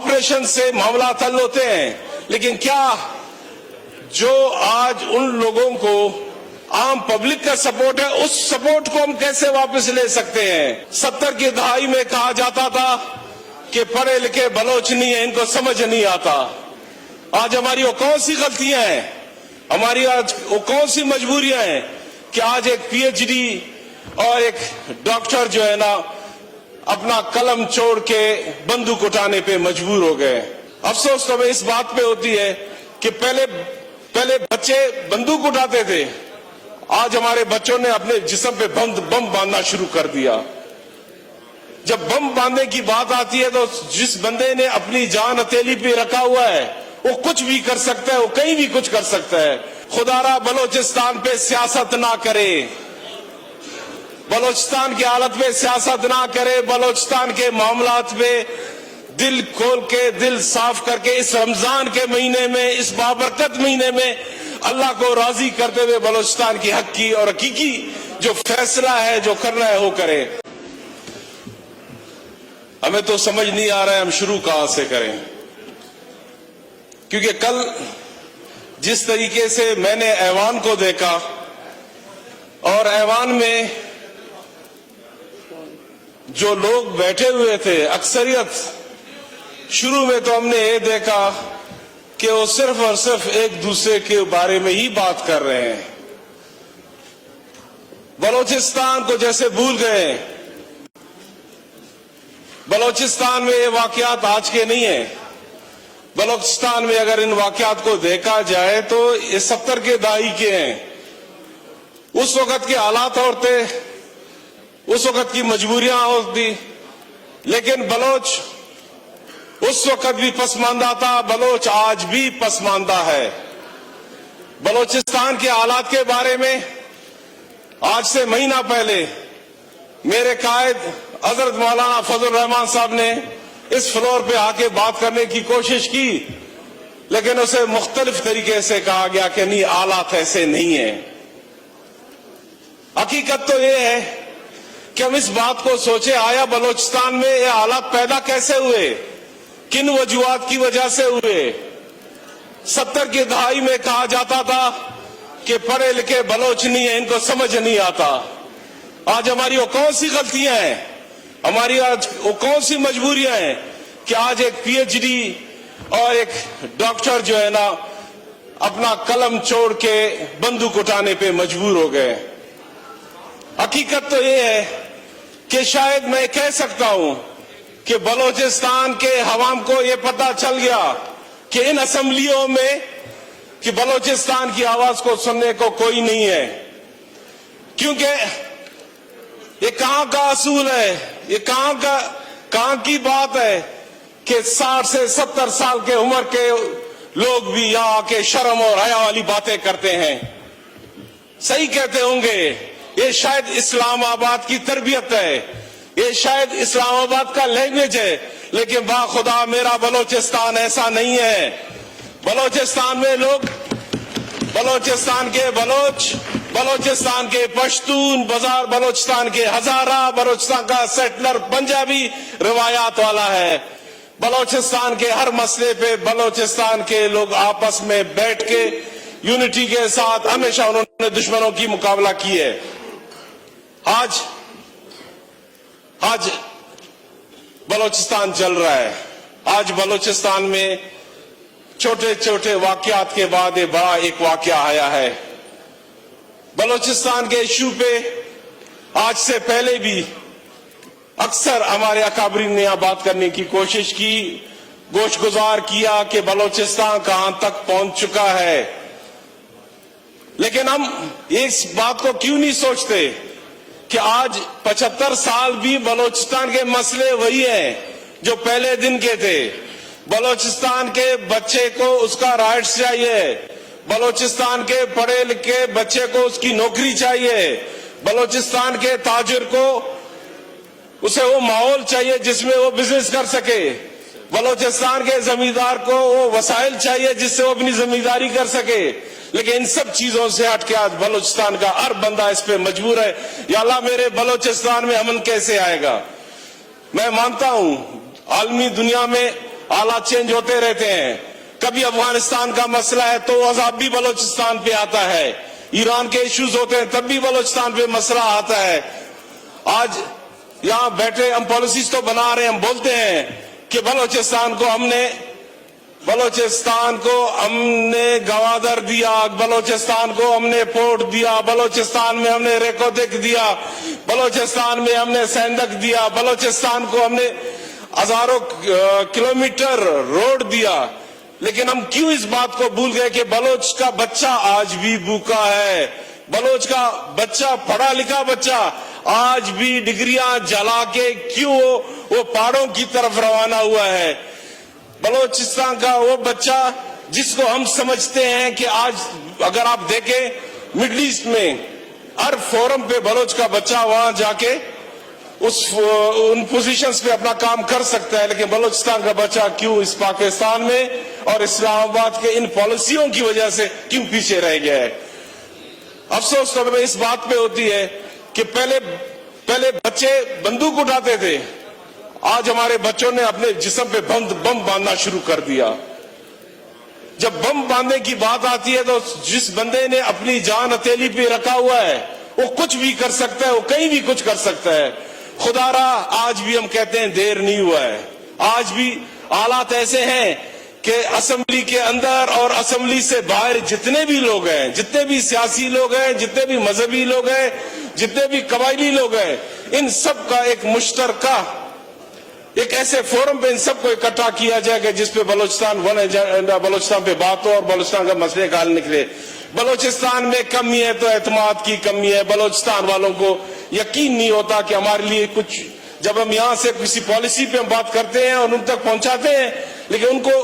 Operation से मामला हल होते हैं, लेकिन क्या जो आज उन लोगों को आम पब्लिक का सपोर्ट है, उस सपोर्ट को हम कैसे वापस ले सकते हैं? 70 की दहाई में कहा जाता था कि पढ़े लिखे बलोच नहीं है, इनको समझ नहीं आता। आज हमारी वो कौन सी गलतियां हैं, हमारी आज वो कौन सी मजबूरियां हैं कि आज एक पीएचडी और एक डॉक्टर जो है ना अपना कलम छोड़ के बंदूक उठाने पे मजबूर हो गए। अफसोस तो हमें इस बात पे होती है कि पहले बच्चे बंदूक उठाते थे, आज हमारे बच्चों ने अपने जिस्म पे बम बांधना शुरू कर दिया। जब बम बांधने की बात आती है तो जिस बंदे ने अपनी जान हथेली पे रखा हुआ है वो कुछ भी कर सकता है, वो कहीं भी कुछ कर सकता है। खुदारा बलोचिस्तान पे सियासत ना करे, बलोचिस्तान की हालत पे सियासत ना करे, बलोचिस्तान के मामलात पे दिल खोल के, दिल साफ करके इस रमजान के महीने में, इस बाबरकत महीने में अल्लाह को राजी करते हुए बलोचिस्तान की हक की और हकीकी जो फैसला है, जो करना है वो करे। हमें तो समझ नहीं आ रहा है हम शुरू कहां से करें, क्योंकि कल जिस तरीके से मैंने ऐवान को देखा और ऐवान में जो लोग बैठे हुए थे अक्सरियत, शुरू में तो हमने ये देखा कि वो सिर्फ और सिर्फ एक दूसरे के बारे में ही बात कर रहे हैं, बलोचिस्तान को जैसे भूल गए। बलोचिस्तान में ये वाकयात आज के नहीं है। बलोचिस्तान में अगर इन वाकयात को देखा जाए तो ये 70 के दहाई के हैं। उस वक्त के हालात और थे, उस वक्त की मजबूरियां होती, लेकिन बलोच उस वक्त भी पसमानदा था, बलोच आज भी पसमानदा है। बलोचिस्तान के हालात के बारे में आज से महीना पहले मेरे कायद हजरत मौलाना फजल रहमान साहब ने इस फ्लोर पे आके बात करने की कोशिश की, लेकिन उसे मुख्तलिफ तरीके से कहा गया कि नहीं, हालात ऐसे नहीं है। हकीकत तो ये है कि हम इस बात को सोचे, आया बलोचिस्तान में ये हालात पैदा कैसे हुए, किन वजूहात की वजह से हुए? 70 की दहाई में कहा जाता था कि पढ़े लिखे बलोच नहीं है, इनको समझ नहीं आता। आज हमारी वो कौन सी गलतियां हैं, हमारी आज वो कौन सी मजबूरियां हैं कि आज एक पीएचडी और एक डॉक्टर जो है ना अपना कलम छोड़ के बंदूक उठाने पे मजबूर हो गए। हकीकत तो ये है कि शायद मैं कह सकता हूं कि बलोचिस्तान के हवाम को ये पता चल गया कि इन असेंबलियों में कि बलोचिस्तान की आवाज को सुनने को कोई नहीं है, क्योंकि ये कहां का असूल है, ये कहां की बात है कि 60 से 70 साल के उम्र के लोग भी यहाँ आके शर्म और हया वाली बातें करते हैं। सही कहते होंगे, ये शायद इस्लामाबाद की तरबियत है, ये शायद इस्लामाबाद का लैंग्वेज है, लेकिन बाखुदा मेरा बलोचिस्तान ऐसा नहीं है। बलोचिस्तान में लोग, बलोचिस्तान के बलोच, बलोचिस्तान के पश्तून, बाजार बलोचिस्तान के हजारा, बलोचिस्तान का सेटलर पंजाबी रिवायात वाला है। बलोचिस्तान के हर मसले पे बलोचिस्तान के लोग आपस में बैठ के यूनिटी के साथ हमेशा उन्होंने दुश्मनों की मुकाबला की है। आज बलोचिस्तान चल रहा है। आज बलोचिस्तान में छोटे छोटे वाकयात के बाद एक बड़ा एक वाकया आया है। बलोचिस्तान के इशू पे आज से पहले भी अक्सर हमारे अकाबरीन ने यहां बात करने की कोशिश की, गोशगुजार किया कि बलोचिस्तान कहां तक पहुंच चुका है, लेकिन हम इस बात को क्यों नहीं सोचते कि आज 75 साल भी बलोचिस्तान के मसले वही हैं जो पहले दिन के थे। बलोचिस्तान के बच्चे को उसका राइट्स चाहिए, बलोचिस्तान के पढ़े लिखे बच्चे को उसकी नौकरी चाहिए, बलोचिस्तान के ताजिर को उसे वो माहौल चाहिए जिसमें वो बिजनेस कर सके, बलोचिस्तान के जमींदार को वो वसाइल चाहिए जिससे वो अपनी जमींदारी कर सके। लेकिन इन सब चीजों से हटके आज बलोचिस्तान का हर बंदा इस पे मजबूर है, या अल्लाह मेरे बलोचिस्तान में अमन कैसे आएगा। मैं मानता हूं आलमी दुनिया में हालात चेंज होते रहते हैं। कभी अफगानिस्तान का मसला है तो अजाब भी बलोचिस्तान पे आता है, ईरान के इश्यूज होते हैं तब भी बलोचिस्तान पे मसला आता है। आज यहाँ बैठे हम पॉलिसीज तो बना रहे हैं, हम बोलते हैं कि बलोचिस्तान को हमने गवादर दिया, बलोचिस्तान को हमने पोर्ट दिया, बलोचिस्तान में हमने रेकोदिक दिया, बलोचिस्तान में हमने सेंदक दिया, बलोचिस्तान को हमने हजारों किलोमीटर रोड दिया। लेकिन हम क्यों इस बात को भूल गए कि बलोच का बच्चा आज भी भूखा है, बलोच का बच्चा, पढ़ा लिखा बच्चा आज भी डिग्रियां जला के क्यों वो पहाड़ों की तरफ रवाना हुआ है। बलोचिस्तान का वो बच्चा जिसको हम समझते हैं कि आज अगर आप देखें मिडिल ईस्ट में हर फोरम पे बलोच का बच्चा वहां जाके उन पोजीशंस पे अपना काम कर सकता है, लेकिन बलोचिस्तान का बच्चा क्यों इस पाकिस्तान में और इस्लामाबाद के इन पॉलिसियों की वजह से क्यों पीछे रह गया है। अफसोस तो हमें इस बात पे होती है कि पहले बच्चे बंदूक उठाते थे, आज हमारे बच्चों ने अपने जिस्म पे बम बांधना शुरू कर दिया। जब बम बांधने की बात आती है तो जिस बंदे ने अपनी जान हथेली पे रखा हुआ है वो कुछ भी कर सकता है, वो कहीं भी कुछ कर सकता है। खुदारा आज भी हम कहते हैं देर नहीं हुआ है। आज भी हालात ऐसे हैं कि असेंबली के अंदर और असेंबली से बाहर जितने भी लोग हैं, जितने भी सियासी लोग हैं, जितने भी मजहबी लोग हैं, जितने भी कबायली लोग हैं, इन सब का एक मुश्तरका एक ऐसे फोरम पे इन सबको इकट्ठा किया जाएगा जिसपे बलोचिस्तान पे बात हो और बलोचिस्तान का मसले का हल निकले। बलोचिस्तान में कमी है तो एतमाद की कमी है। बलोचिस्तान वालों को यकीन नहीं होता कि हमारे लिए कुछ, जब हम यहाँ से किसी पॉलिसी पे हम बात करते हैं और उन तक पहुंचाते हैं, लेकिन उनको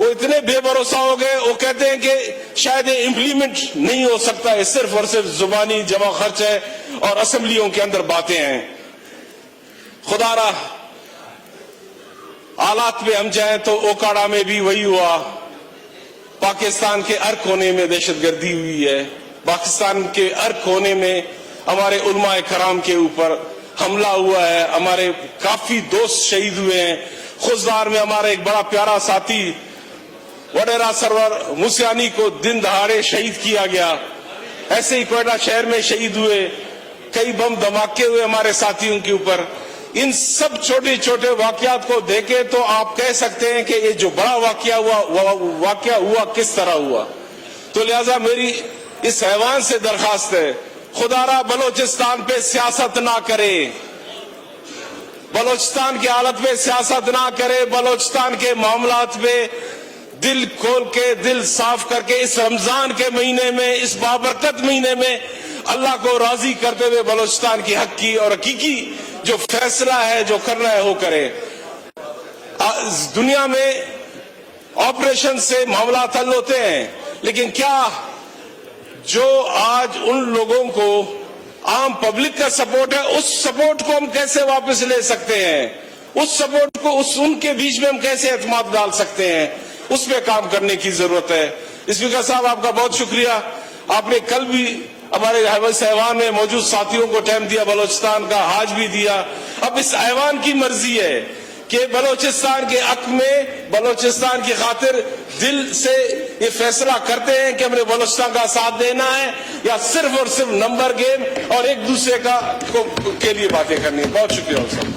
वो इतने बेभरोसा हो गए, वो कहते हैं कि शायद ये इम्प्लीमेंट नहीं हो सकता है, सिर्फ और सिर्फ जुबानी जमा खर्च है और असेंबलियों के अंदर बातें हैं। खुदारा हालात पे हम चाहें तो ओकाड़ा में भी वही हुआ, पाकिस्तान के हर कोने में दहशतगर्दी हुई है, पाकिस्तान के हर कोने में हमारे उलमाए कराम के ऊपर हमला हुआ है, हमारे काफी दोस्त शहीद हुए हैं। खुजदार में हमारा एक बड़ा प्यारा साथी वडेरा सरवर मुसियानी को दिन दहाड़े शहीद किया गया। ऐसे ही कोयटा शहर में शहीद हुए, कई बम धमाके हुए हमारे साथियों के ऊपर। इन सब छोटे छोटे वाकयात को देखे तो आप कह सकते हैं कि ये जो बड़ा वाकया हुआ किस तरह हुआ। तो लिहाजा मेरी इस हैवान से दरखास्त है, खुदारा बलोचिस्तान पे सियासत ना करे, बलोचिस्तान की हालत पे सियासत ना करे, बलोचिस्तान के मामलात पे दिल खोल के, दिल साफ करके इस रमजान के महीने में, इस बाबरकत महीने में अल्लाह को राजी करते हुए बलोचिस्तान की हक की और हकीकी जो फैसला है, जो करना है वो करे। दुनिया में ऑपरेशन से मामला हल होते हैं, लेकिन क्या जो आज उन लोगों को आम पब्लिक का सपोर्ट है, उस सपोर्ट को हम कैसे वापस ले सकते हैं? उस सपोर्ट को उनके बीच में हम कैसे एतमाद डाल सकते हैं? उस पर काम करने की जरूरत है। स्पीकर साहब, आपका बहुत शुक्रिया। आपने कल भी हमारे ऐवान में मौजूद साथियों को टाइम दिया, बलोचिस्तान का हाज भी दिया। अब इस ऐवान की मर्जी है कि बलोचिस्तान के हक में, बलोचिस्तान की खातिर दिल से ये फैसला करते हैं कि हमने बलोचिस्तान का साथ देना है या सिर्फ और सिर्फ नंबर गेम और एक दूसरे के लिए बातें करनी है। बहुत शुक्रिया साहब।